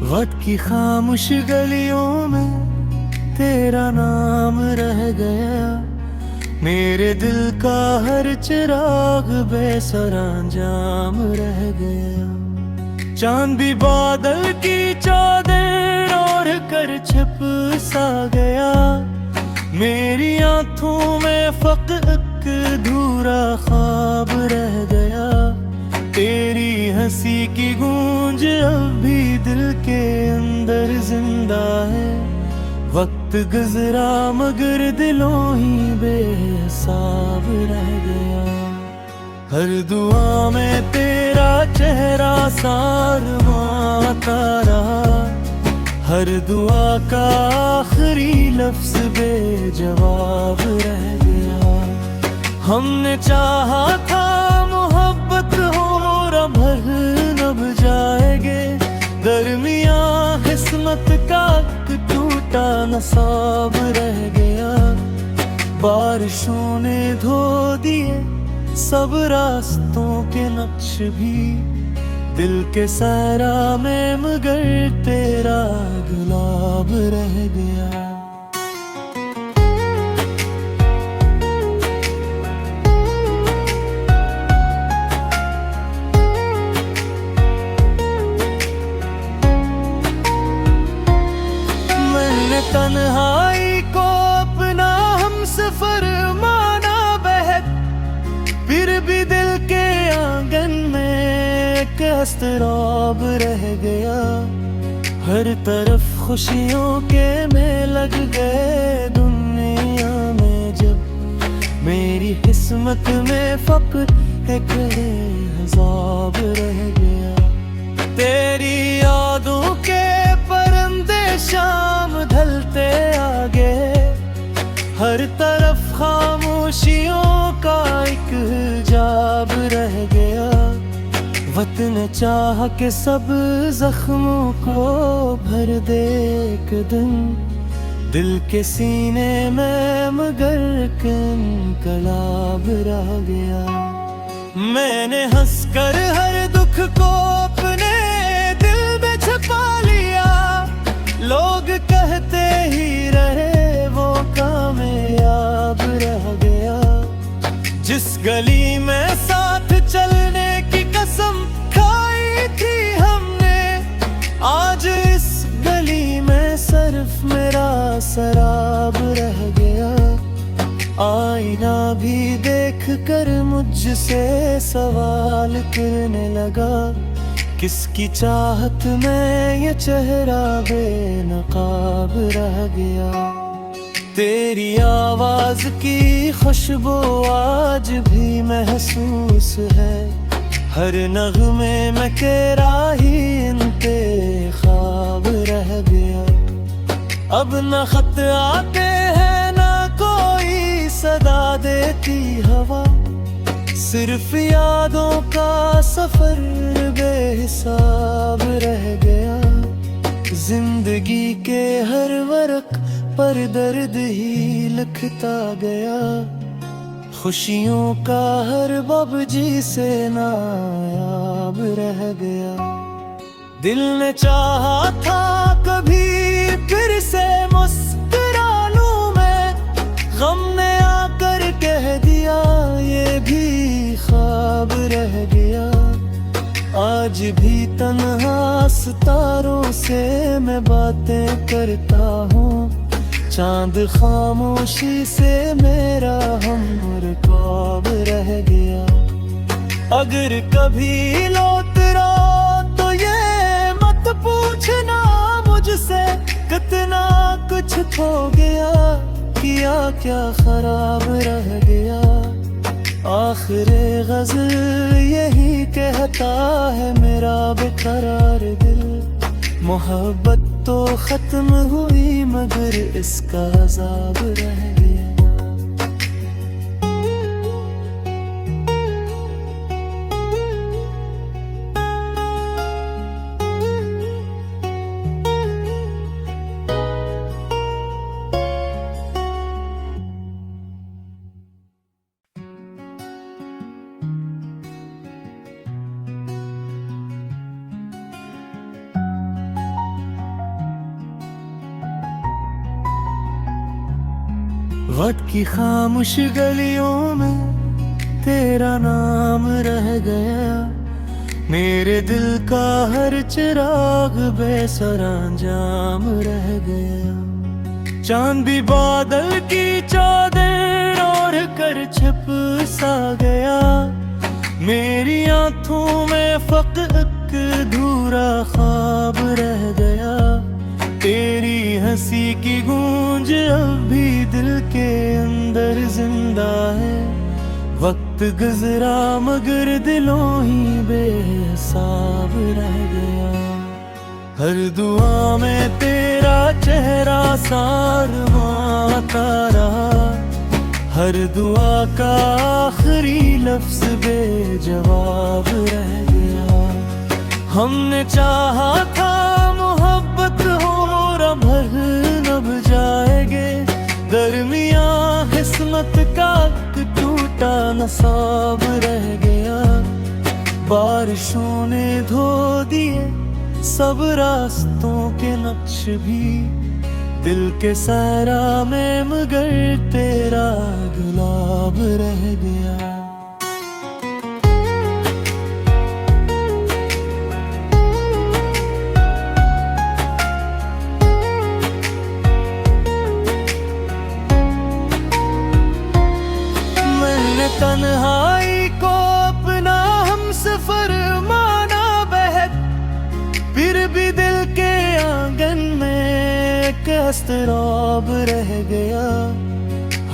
वक्त की खामोश गलियों में तेरा नाम रह गया। मेरे दिल का हर चिराग बेसरांजाम रह गया। चांद भी बादल की चादर ओढ़ कर छिप सा गया। मेरी आंखों में फकत एक अधूरा ख्वाब रह गया। तेरी हंसी की गूंज अब भी दिल के अंदर जिंदा है। वक्त गुजरा मगर दिलों ही बेहिसाब रह गया। हर दुआ में तेरा चेहरा सारवाता रहा। हर दुआ का आखिरी लफ्ज बेजवाब रह गया। हमने चाहा था मोहब्बत हो भर नभ जाएंगे। दरमिया किस्मत का टूटा नसाब रह गया। बारिशों ने धो दिए सब रास्तों के नक्श भी दिल के सहरा में, मगर तेरा गुलाब रह गया। मैंने तन्हाई को अपना हमसफर माना बहक, फिर भी दिल के आंगन में एक अस्तराब रह गया। हर तरफ खुशियों के में लग गए दुनिया में जब मेरी किस्मत में फक्र एक अज़ाब रह गया। तेरी यादों के परिंदे शाम ढलते आगे, हर तरफ खामोशियों का एक हिजाब रह गया। वतन चाह के सब जख्मों को भर दे एक दिन दिल के सीने में, मगर इनकलाब रह गया। मैंने हंसकर हर दुख को अपने दिल में छुपा लिया। लोग कहते ही रहे वो कामयाब रह गया। जिस गली में साथ चलने की कसम खाई थी हमने, आज इस गली में सिर्फ मेरा शराब रह गया। आईना भी देख कर मुझसे सवाल करने लगा, किसकी चाहत में ये चेहरा बेनकाब रह गया। तेरी आवाज की खुशबू आज भी महसूस है। हर नगमे में तेरा ही इंतखाब रह गया। अब न खत आते हैं ना कोई सदा देती हवा, सिर्फ यादों का सफर बेहिसाब रह गया। जिंदगी के हर वर्क पर दर्द ही लिखता गया। खुशियों का हर बब जी से नायाब रह गया। दिल ने चाहा था कभी फिर से मुस्कुरा लूं मैं, गम ने आकर कह दिया ये भी ख्वाब रह गया। आज भी तन्हा सितारों से मैं बातें करता हूँ, चांद खामोशी से मेरा हमरकाब रह गया। अगर कभी लौट रहा तो ये मत पूछना मुझसे, कितना कुछ खो गया, किया क्या खराब रह गया। आखिर गज़ल यही कहता है मेरा बेकरार दिल, मोहब्बत तो खत्म हुई मगर इसका अज़ाब रह गया। वक्त की खामोश गलियों में तेरा नाम रह गया, मेरे दिल का हर चिराग बेसरांजाम रह गया। चांद भी बादल की चादर ओढ़ कर छिप सा गया, मेरी आंखों में फकत एक अधूरा ख्वाब रह गया। तेरी हंसी की गूंज अब भी दिल के अंदर जिंदा है, वक्त गुजरा मगर दिलों ही बेहिसाब रह गया। हर दुआ में तेरा चेहरा सारवाता रहा, हर दुआ का आखिरी लफ्ज बेजवाब रह गया। हमने चाहा था मोहब्बत हो भर नभ जाएंगे, दरमिया किस्मत का टूटा नसाब रह गया। बारिशों ने धो दिए सब रास्तों के नक्श भी, दिल के सहरा में मगर तेरा गुलाब रह गया। मैंने तन्हाई को अपना हमसफर माना बहक, फिर भी दिल के आंगन में कसराब रह गया।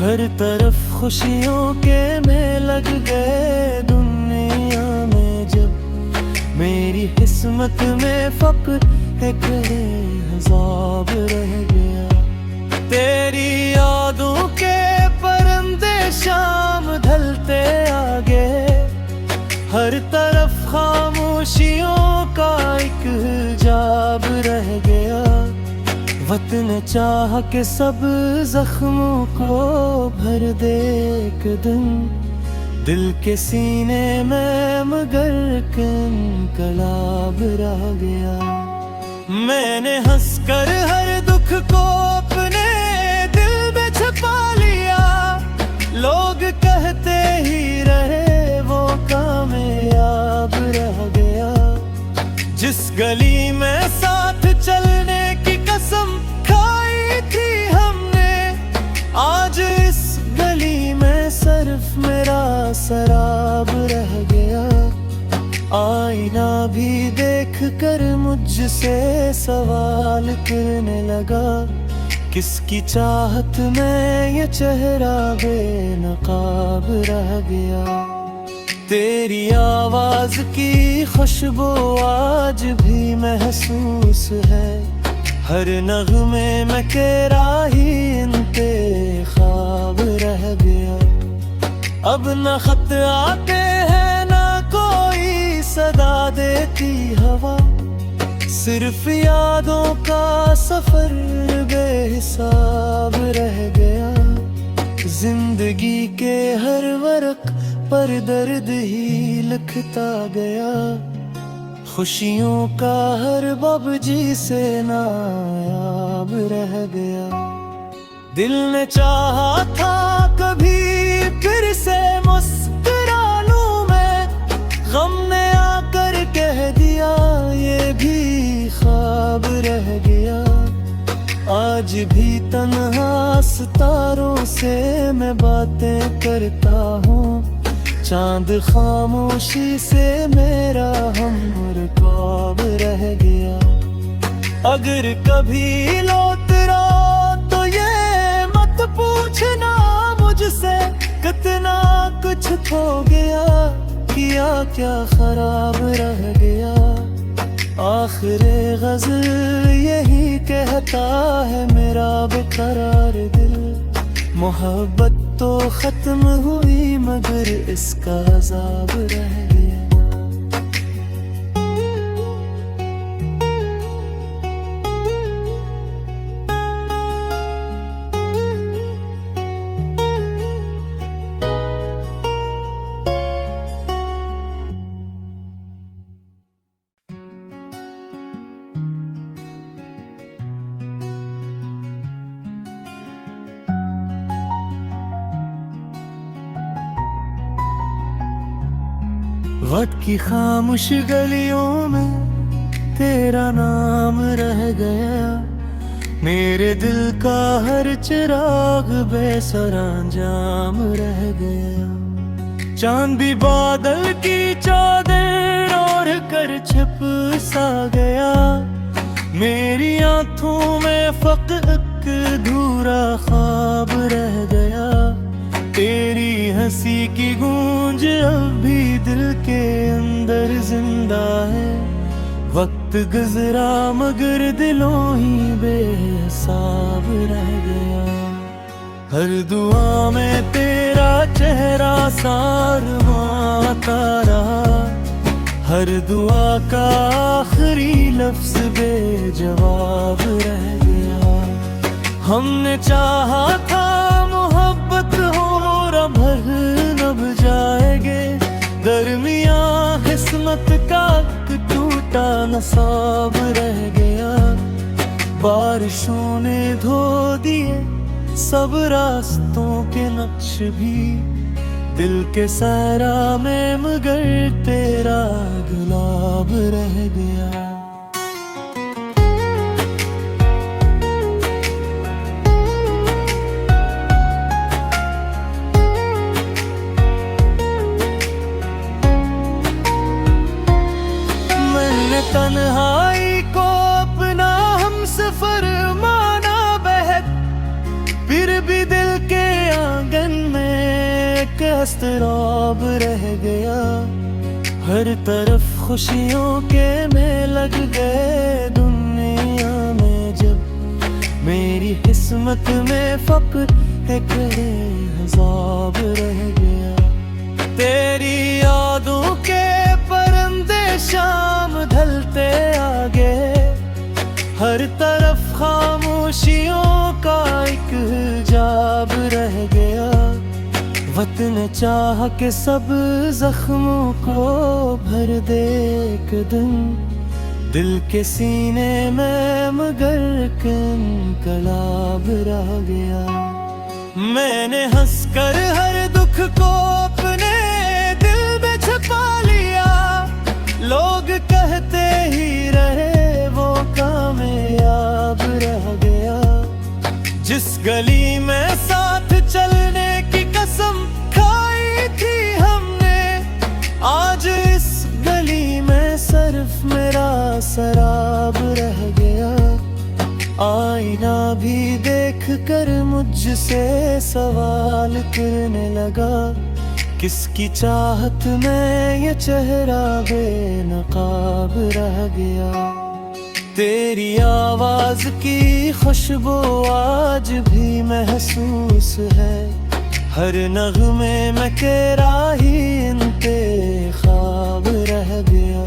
हर तरफ खुशियों के में लग गए दुनिया में, जब मेरी किस्मत में फक्र एक हिसाब रह गया। तेरी यादों के परिंदे शाम ढलते आगे, हर तरफ खामोशियों का एक हिजाब रह गया। वतन चाह के सब जख्मों को भर दे एक दिन, दिल के सीने में मगर इनकलाब रह गया। मैंने हंसकर हर दुख को अपने दिल में छुपा लिया, लोग कहते ही रहे वो कामयाब रह गया। जिस गली में साथ चलने की कसम खाई थी हमने, आज इस गली में सिर्फ मेरा शराब रह गया। आईना भी देख कर मुझसे सवाल करने लगा, किसकी चाहत में ये चेहरा बेनकाब रह गया। तेरी आवाज की खुशबू आज भी महसूस है, हर नगमे में तेरा ही इंतखाब रह गया। अब न खत आते हैं ना कोई सदा देती हवा, सिर्फ यादों का सफर बेहिसाब रह गया। जिंदगी के हर वर्क पर दर्द ही लिखता गया, खुशियों का हर बब जी से नायाब रह गया। दिल ने चाहा था कभी फिर से मुस्कुरा लूं मैं, गम ने आकर कह दिया ये भी ख्वाब रह गया। आज भी तन्हा सितारों से मैं बातें करता हूँ, चांद खामोशी से मेरा हमरकाब रह गया। अगर कभी लौट रहा तो ये मत पूछना मुझसे, कितना कुछ खो गया, किया क्या खराब रह गया। आखिर गज़ल यही कहता है मेरा बेकरार दिल, मोहब्बत तो खत्म हुई मगर इसका अज़ाब रह गया। वक्त की खामोश गलियों में तेरा नाम रह गया, मेरे दिल का हर चिराग बेसरांजाम रह गया। चांद भी बादल की चादर ओढ़ कर छिप सा गया, मेरी आंखों में फकत अधूरा ख्वाब रह गया। तेरी हंसी की गूंज अब भी दिल के अंदर जिंदा है, वक्त गुजरा मगर दिलों ही बेहिसाब रह गया। हर दुआ में तेरा चेहरा सारवाता रहा, हर दुआ का आखिरी लफ्ज बेजवाब रह गया। हमने चाहा था मोहब्बत हो भर नभ जाएंगे, दरमियां किस्मत का टूटा नसाब रह गया। बारिशों ने धो दिए सब रास्तों के नक्श भी, दिल के सहरा में मगर तेरा गुलाब रह गया। तन्हाई को अपना हम सफर माना बहक, फिर भी दिल के आंगन में एक अस्तराब रह गया। हर तरफ खुशियों के में लग गए दुनिया में, जब मेरी किस्मत में फक्र एक अज़ाब रह गया। तेरी यादों के परिंदे शाम ढलते आगे, हर तरफ खामोशियों का एक हिजाब रह गया। वतन चाह के सब जख्मों को भर दे एक दिन, दिल के सीने में मगर इनकलाब रह गया। मैंने हंसकर हर दुख को अपने दिल में छुपा लिया, लोग कहते ही रहे वो कामयाब रह गया। जिस गली में साथ चलने की कसम खाई थी हमने, आज इस गली में सिर्फ मेरा शराब रह गया। आईना भी देख कर मुझसे सवाल करने लगा, किसकी चाहत में ये चेहरा बेनकाब रह गया। तेरी आवाज की खुशबू आज भी महसूस है, हर नगमे में तेरा ही इंतखाब रह गया।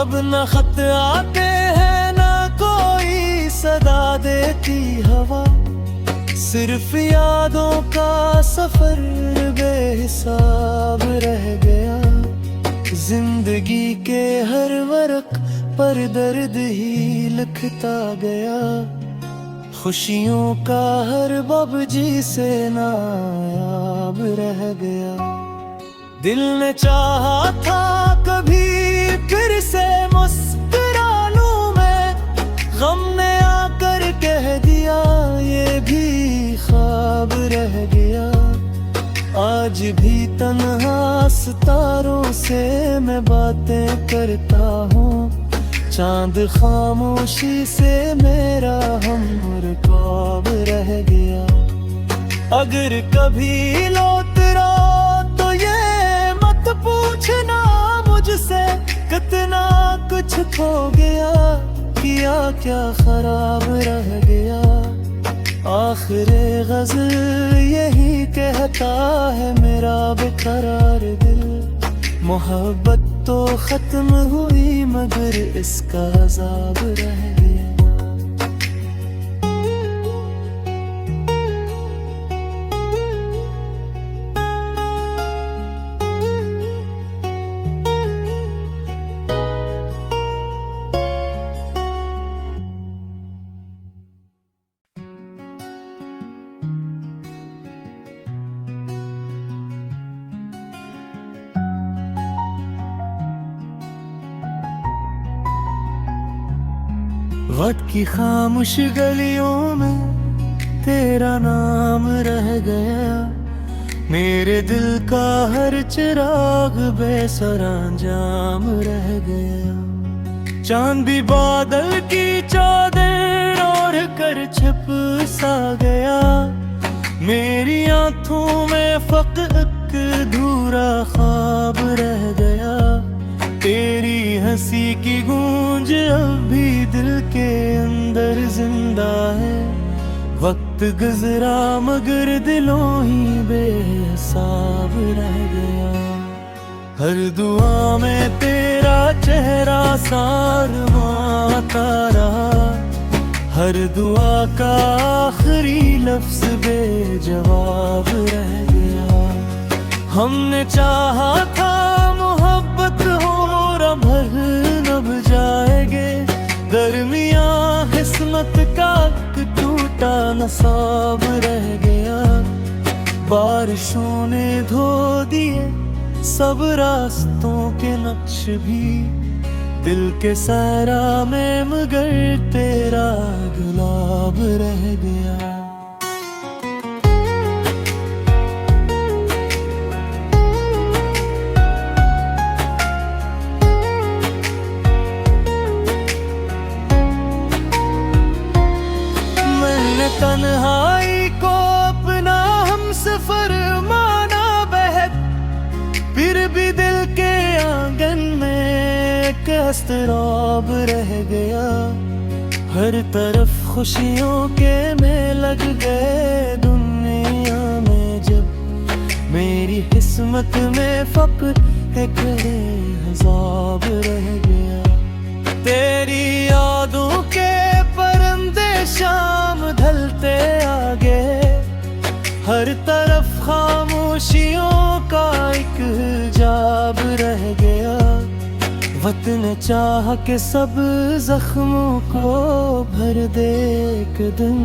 अब न खत आते हैं न कोई सदा देती हवा, सिर्फ यादों का सफर बेहिसाब रह गया। जिंदगी के हर वर्क पर दर्द ही लिखता गया, खुशियों का हर बबजी से नायाब रह गया। दिल ने चाहा था कभी फिर से मुस्कुरा लूं मैं, गम ने आकर कह दिया ये भी ख्वाब रह गया। आज भी तन्हा सितारों से मैं बातें करता हूँ, चांद खामोशी से मेरा हमरकाब रह गया। अगर कभी लौट रहा तो ये मत पूछना मुझसे, कितना कुछ खो गया, किया क्या खराब रह गया। आखिरे गज़ल यही कहता है मेरा बेकरार दिल, मोहब्बत तो खत्म हुई मगर इसका अज़ाब रह गया। वक्त की खामोश गलियों में तेरा नाम रह गया, मेरे दिल का हर चिराग बेसरांजाम रह गया। चांद भी बादल की चादर ओढ़ कर छिप सा गया, मेरी आंखों में फकत एक अधूरा ख्वाब रह गया। तेरी हंसी की गूंज अब भी दिल के अंदर जिंदा है, वक्त गुजरा मगर दिलों ही बेहिसाब रह गया। हर दुआ में तेरा चेहरा सारवाता रहा, हर दुआ का आखिरी लफ्ज बेजवाब रह गया। हमने चाहा था मोहब्बत हो भर नभ जाएंगे, दरमिया किस्मत का टूटा नसाब रह गया। बारिशों ने धो दिए सब रास्तों के नक्श भी, दिल के सहरा में मगर तेरा गुलाब रह गया। मैंने तन्हाई को अपना हम सफर माना बहक, फिर भी दिल के आंगन में कस्तराब रह गया। हर तरफ खुशियों के में लग गए दुनिया में, जब मेरी किस्मत में फक्र एक हिसाब रह गया। तेरी यादों के परिंदे शाम ढलते आगे, हर तरफ खामोशियों का एक हिजाब रह गया। वतन चाह के सब जख्मों को भर दे एक दिन,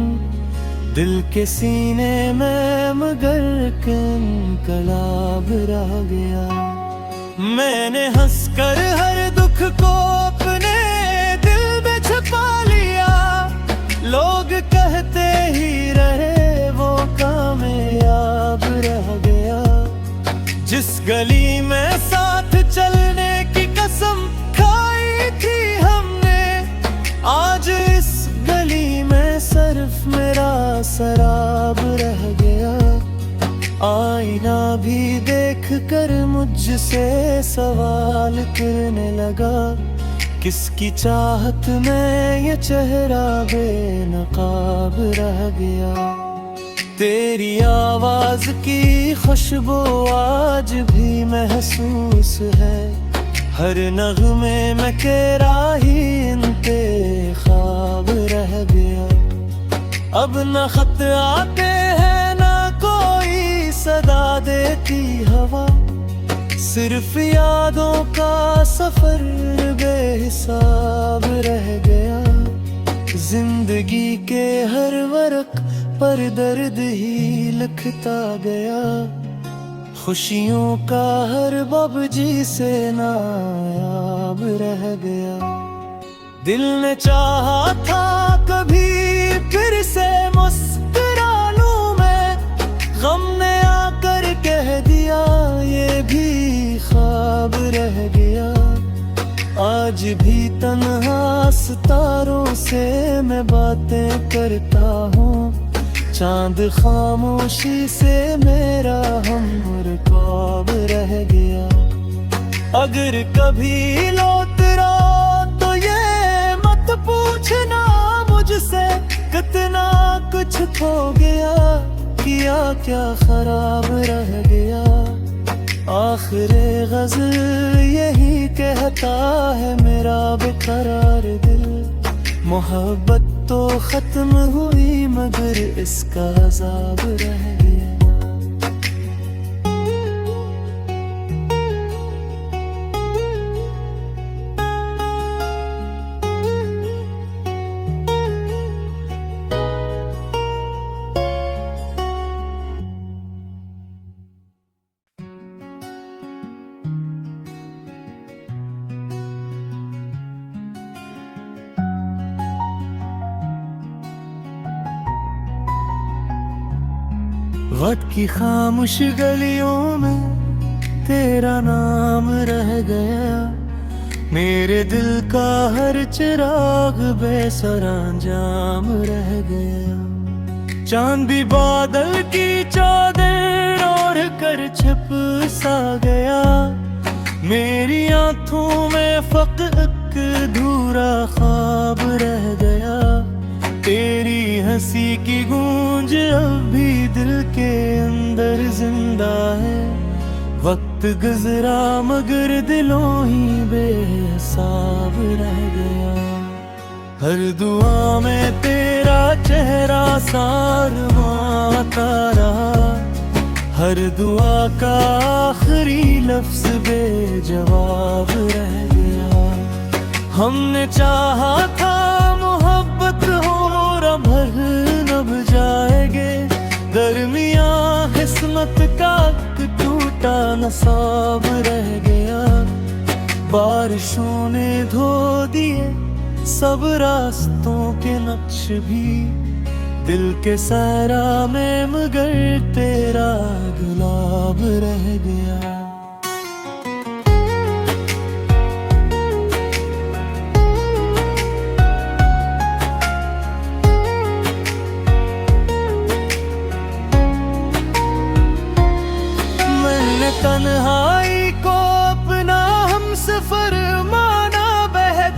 दिल के सीने में मगर इनकलाब रह गया। मैंने हंसकर हर दुख को अपने दिल में छुपा लिया, लोग कहते ही रहे वो कामयाब रह गया। जिस गली में साथ चलने की कसम खाई थी हमने, आज इस गली में सिर्फ मेरा शराब रह गया। आईना भी देख कर मुझसे सवाल करने लगा, किसकी चाहत में ये चेहरा बेनकाब रह गया। तेरी आवाज की खुशबू आज भी महसूस है, हर नगमे में तेरा ही इंतखाब रह गया। अब न खत आते हैं ना कोई सदा देती हवा, सिर्फ यादों का सफर बेहिसाब रह गया। जिंदगी के हर वर्क पर दर्द ही लिखता गया, खुशियों का हर बब जी से नायाब रह गया। दिल ने चाहा था कभी फिर से मुस्कुरा लूं मैं, गम ने आकर कह दिया ये भी ख्वाब रह गया। आज भी तन्हा सितारों से मैं बातें करता हूँ, चांद खामोशी से मेरा हमरकाब रह गया। अगर कभी लौट रहा तो ये मत पूछना मुझसे, कितना कुछ खो गया, किया क्या खराब रह गया। आखिर गज़ल यही कहता है मेरा बेकरार दिल, मोहब्बत तो खत्म हुई मगर इसका अज़ाब रह गया। वक्त की खामोश गलियों में तेरा नाम रह गया, मेरे दिल का हर चिराग बेसरांजाम रह गया। चांद भी बादल की चादर ओढ़ कर छिप सा गया, मेरी आंखों में फकत एक अधूरा ख्वाब रह गया। तेरी हंसी की गूंज अब भी दिल के अंदर जिंदा है, वक्त गुजरा मगर दिलों ही बेहिसाब रह गया। हर दुआ में तेरा चेहरा सारवाता रहा, हर दुआ का आखिरी लफ्ज बेजवाब रह गया। हमने चाहा था मोहब्बत हो भर नभ जाएंगे, दरमिया किस्मत का टूटा नसाब रह गया। बारिशों ने धो दिए सब रास्तों के नक्श भी, दिल के सहरा में मगर तेरा गुलाब रह गया। मैंने तन्हाई को अपना हमसफर माना बहक,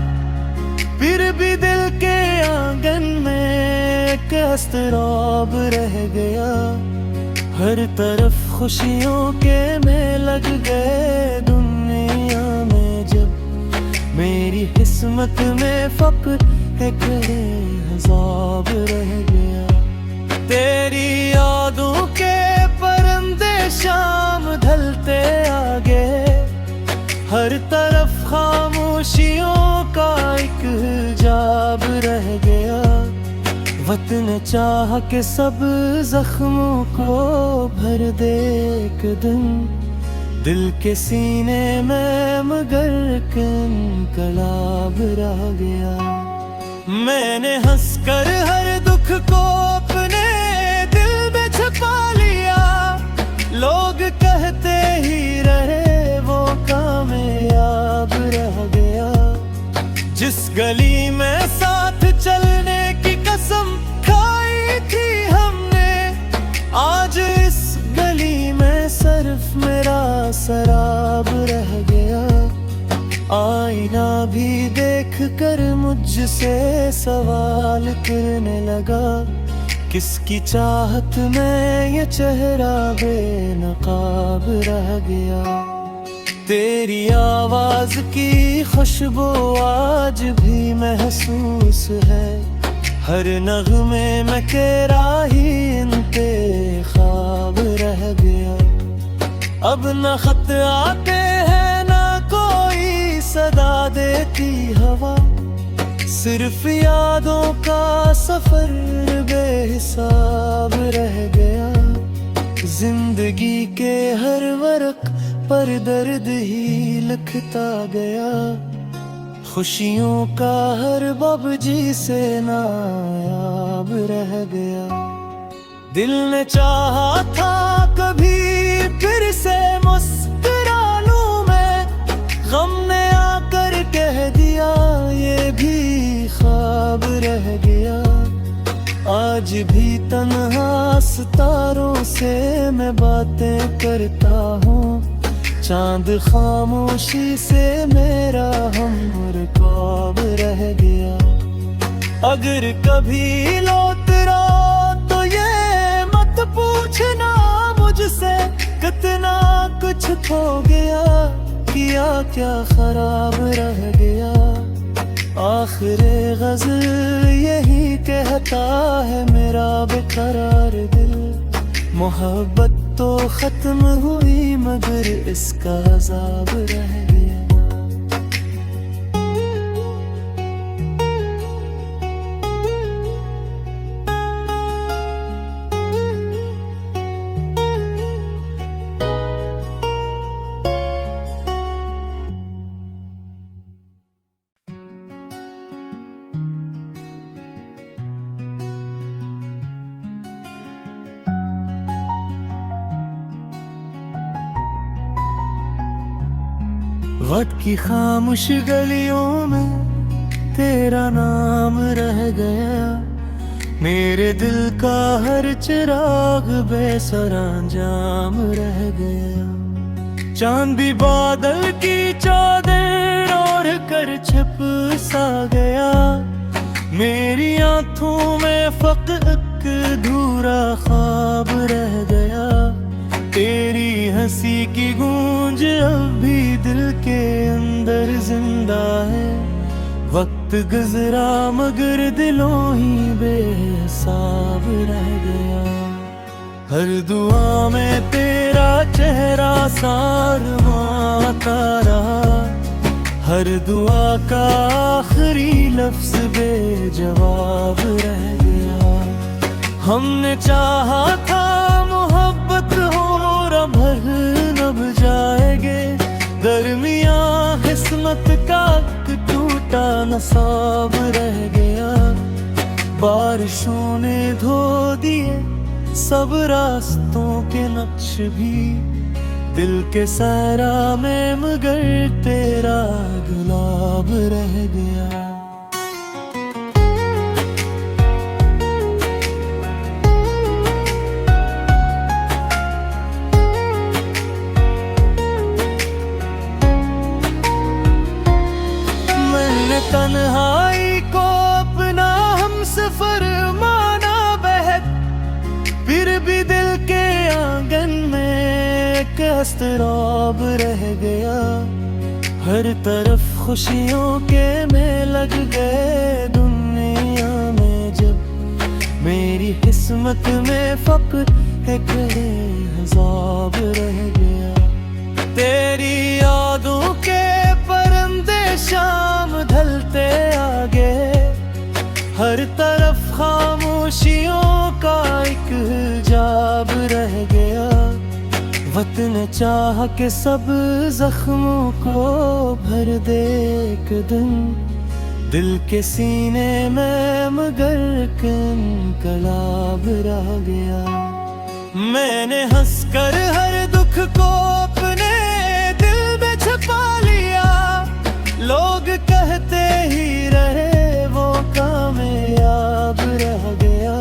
फिर भी दिल के आंगन में कसराब रह गया। हर तरफ खुशियों के में लग गए दुनिया में, जब मेरी किस्मत में फक्र एक अज़ाब रह गया। तेरी यादों के परिंदे शाम ढलते आगे, हर तरफ खामोशियों का एक हिजाब रह गया। वतन चाह के सब जख्मों को भर दे एक दिन, दिल के सीने में मगर इनकलाब रह गया। मैंने हंसकर हर दुख को अपने दिल में छुपा लिया, लोग कहते ही रहे वो कामयाब रह गया। जिस गली में साथ चलने की कसम खाई थी हमने, आज इस गली में सिर्फ मेरा शराब रह गया। आईना भी देख कर मुझसे सवाल करने लगा, किसकी चाहत में ये चेहरा बेनकाब रह गया। तेरी आवाज की खुशबू आज भी महसूस है, हर नगमे में तेरा ही इंतखाब रह गया। अब न खत आते हैं ना कोई सदा देती हवा, सिर्फ यादों का सफर बेहिसाब रह गया। जिंदगी के हर वर्क पर दर्द ही लिखता गया, खुशियों का हर बब जी से नायाब रह गया। दिल ने चाहा था कभी फिर से मुस्कुरा लूं मैं, गम ने आकर कह दिया ये भी ख्वाब रह गया। आज भी तन्हा सितारों से मैं बातें करता हूँ, चांद खामोशी से मेरा हमरकाब रह गया। अगर कभी लौट रहा तो ये मत पूछना मुझसे, कितना कुछ खो गया, किया क्या खराब रह गया। आखिर गज़ल यही कहता है मेरा बेकरार दिल, मोहब्बत तो खत्म हुई मगर इसका अज़ाब रह गया। वक्त की खामोश गलियों में तेरा नाम रह गया, मेरे दिल का हर चिराग बेसरांजाम रह गया। चांद भी बादल की चादर ओढ़ कर छिप सा गया, मेरी आंखों में फकत एक अधूरा ख्वाब रह गया। तेरी हंसी की गूंज अब भी दिल के अंदर जिंदा है, वक्त गुजरा मगर दिलों ही बेहिसाब रह गया। हर दुआ में तेरा चेहरा सारवाता रहा, हर दुआ का आखिरी लफ्ज बेजवाब रह गया। हमने चाहा था मोहब्बत हो भर नभ जाएंगे, दरमिया किस्मत का टूटा नसाब रह गया। बारिशों ने धो दिए सब रास्तों के नक्श भी, दिल के सहरा में मगर तेरा गुलाब रह गया। तन्हाई को अपना हमसफर माना बहक, फिर भी दिल के आंगन में एक अस्तराब रह गया। हर तरफ खुशियों के में लग गए दुनिया में, जब मेरी किस्मत में फक्र एक हिसाब रह गया। तेरी यादों के परिंदे शाम ढलते आगे, हर तरफ खामोशियों का एक हिजाब रह गया। वतन चाह के सब जख्मों को भर दे एक दिन, दिल के सीने में मगर इनकलाब रह गया। मैंने हंसकर हर दुख को अपने दिल में छुपा लिया, लोग कहते ही रहे वो कामयाब रह गया।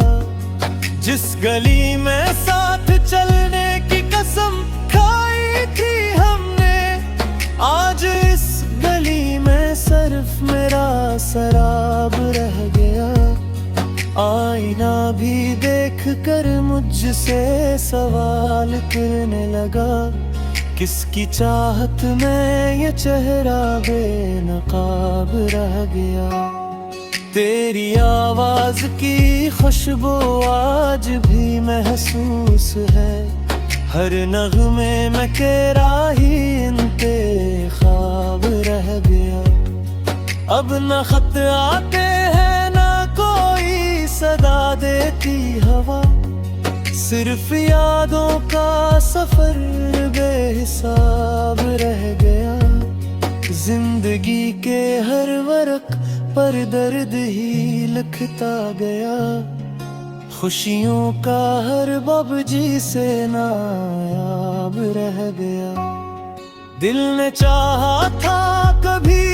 जिस गली में साथ चलने की कसम खाई थी हमने, आज इस गली में सिर्फ मेरा शराब रह गया। आईना भी देख कर मुझसे सवाल करने लगा, किसकी चाहत में ये चेहरा बेनकाब रह गया। तेरी आवाज की खुशबू आज भी महसूस है, हर नगमे में तेरा ही इंतखाब रह गया। अब न खत आते हैं ना कोई सदा देती हवा, सिर्फ यादों का सफर बेहिसाब रह गया। जिंदगी के हर वर्क पर दर्द ही लिखता गया, खुशियों का हर बाबजी से नायाब रह गया। दिल ने चाहा था कभी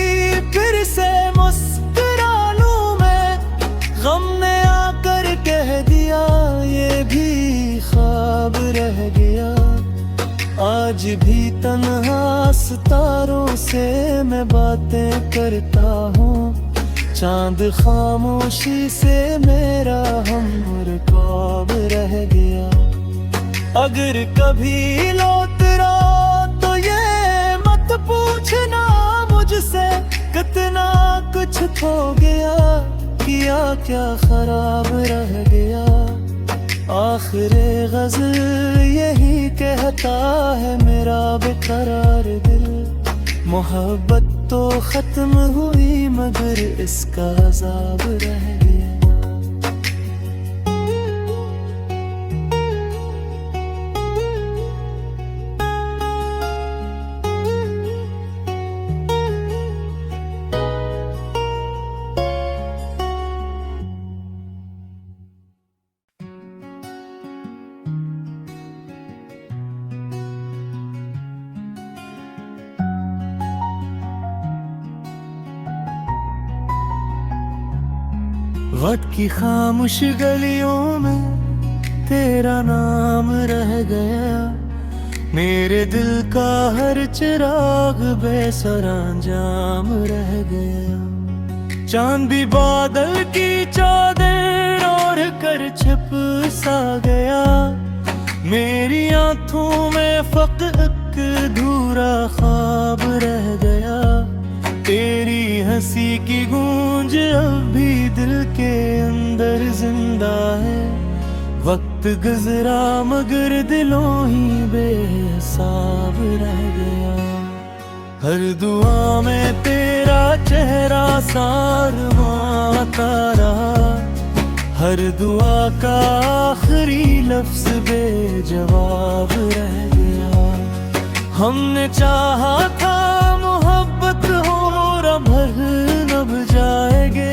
फिर से मुस्कुरा लूं मैं, गम ने आकर कह दिया ये भी ख्वाब रह गया। आज भी तन्हा सितारों से मैं बातें करता हूँ, चांद खामोशी से मेरा हमरकाब रह गया। अगर कभी लौट रहा तो ये मत पूछना मुझसे, कितना कुछ खो गया, किया क्या खराब रह गया। आखिरे गज़ल यही कहता है मेरा बेकरार दिल, मोहब्बत तो खत्म हुई मगर इसका अज़ाब रह गया। वक्त की खामोश गलियों में तेरा नाम रह गया, मेरे दिल का हर चिराग बेसरांजाम रह गया। चांद भी बादल की चादर ओढ़ कर छिप सा गया, मेरी आंखों में फकत अधूरा ख्वाब रह गया। तेरी हंसी की गूंज अब भी दिल के अंदर जिंदा है, वक्त गुजरा मगर दिलों ही बेहिसाब रह गया। हर दुआ में तेरा चेहरा सारवाता रहा, हर दुआ का आखिरी लफ्ज बेजवाब रह गया। हमने चाहा था मोहब्बत हो भर नभ जाएंगे,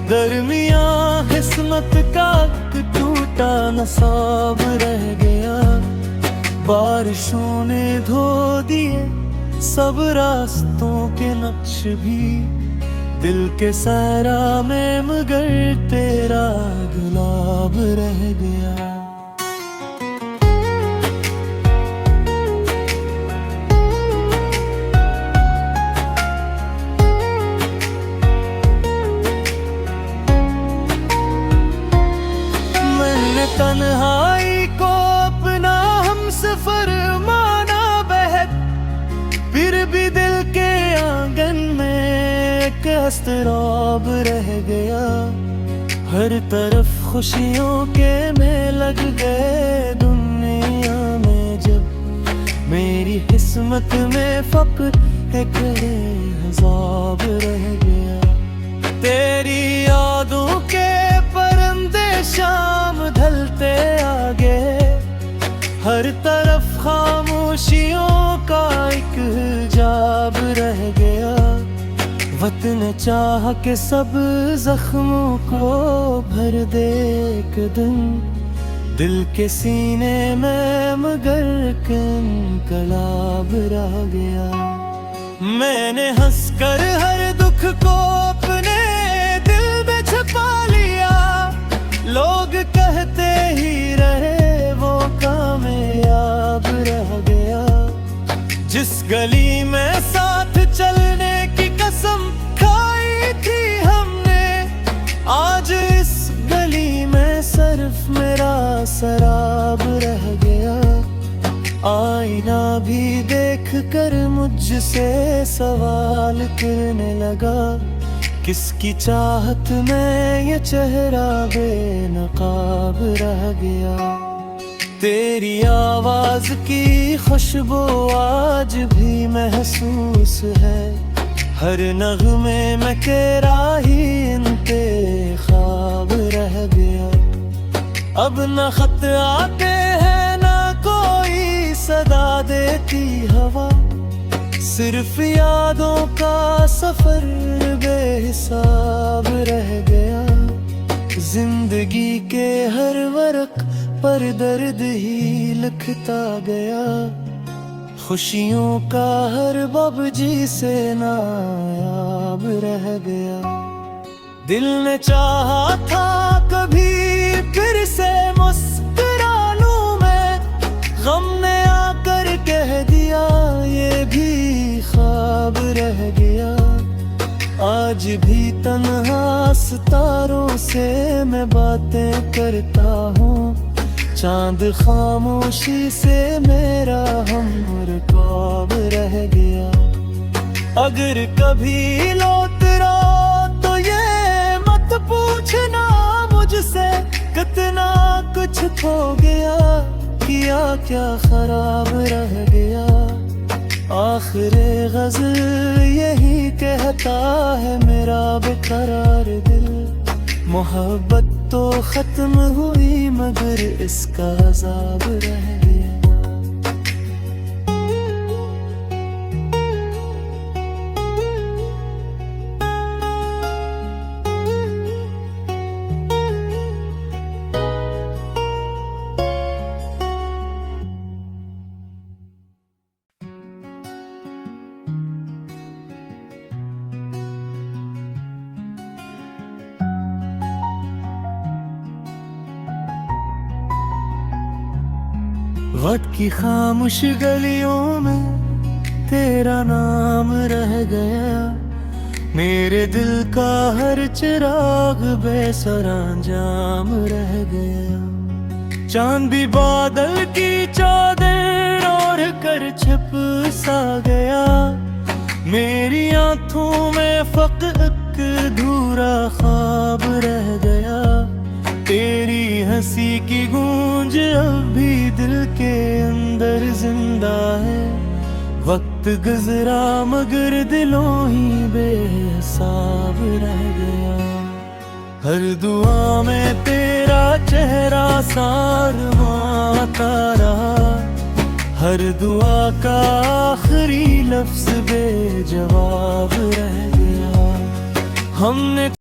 दरमियां किस्मत का टूटा नसाब रह गया। बारिशों ने धो दिए सब रास्तों के नक्श भी, दिल के सहरा में मगर तेरा गुलाब रह गया। मैंने तन्हाई को अपना हम सफर माना बहक, फिर भी दिल के आंगन में एक अस्तराब रह गया। हर तरफ खुशियों के में लग गए दुनिया में, जब मेरी किस्मत में फक्र एक अज़ाब रह गया। तेरी यादों के परिंदे शाम ढलते आगे, हर तरफ खामोशियों का एक हिजाब रह गया। वतन चाह के सब जख्मों को भर दे एक दिन, दिल के सीने में मगर इनकलाब रह गया। मैंने हंसकर हर दुख को अपने दिल में छुपा लिया, लोग कहते ही रहे वो कामयाब रह गया। जिस गली में साथ चलने की कसम खाई थी हमने, आज इस गली में सिर्फ मेरा शराब रह गया। आईना भी देख कर मुझसे सवाल करने लगा, किसकी चाहत में ये चेहरा बेनकाब रह गया। तेरी आवाज की खुशबू आज भी महसूस है, हर नगमे में तेरा ही इंतखाब रह गया। अब न खत आते हैं ना कोई सदा देती हवा, सिर्फ यादों का सफर बेहिसाब रह गया। जिंदगी के हर वर्क पर दर्द ही लिखता गया, खुशियों का हर बब जी से नायाब रह गया। दिल ने चाहा था कभी फिर से मुस्कुरा लूं मैं, गम ने आकर कह दिया ये भी ख्वाब रह गया। आज भी तन्हा सितारों से मैं बातें करता हूँ, चांद खामोशी से मेरा हमरकाब रह गया। अगर कभी लौट रहा तो ये मत पूछना मुझसे, कितना कुछ खो गया, किया क्या खराब रह गया। आखिरे गज़ल यही कहता है मेरा बेकरार दिल, मोहब्बत तो खत्म हुई मगर इसका अज़ाब रह गया। वक्त की खामोश गलियों में तेरा नाम रह गया, मेरे दिल का हर चिराग बेसरांजाम रह गया। चांद भी बादल की चादर ओढ़ कर छिप सा गया, मेरी आंखों में फकत एक अधूरा ख्वाब रह गया। तेरी हंसी की गूंज अब भी दिल के अंदर जिंदा है, वक्त गुजरा मगर दिलों ही बेहिसाब रह गया। हर दुआ में तेरा चेहरा सारवाता रहा, हर दुआ का आखिरी लफ्ज बेजवाब रह गया। हमने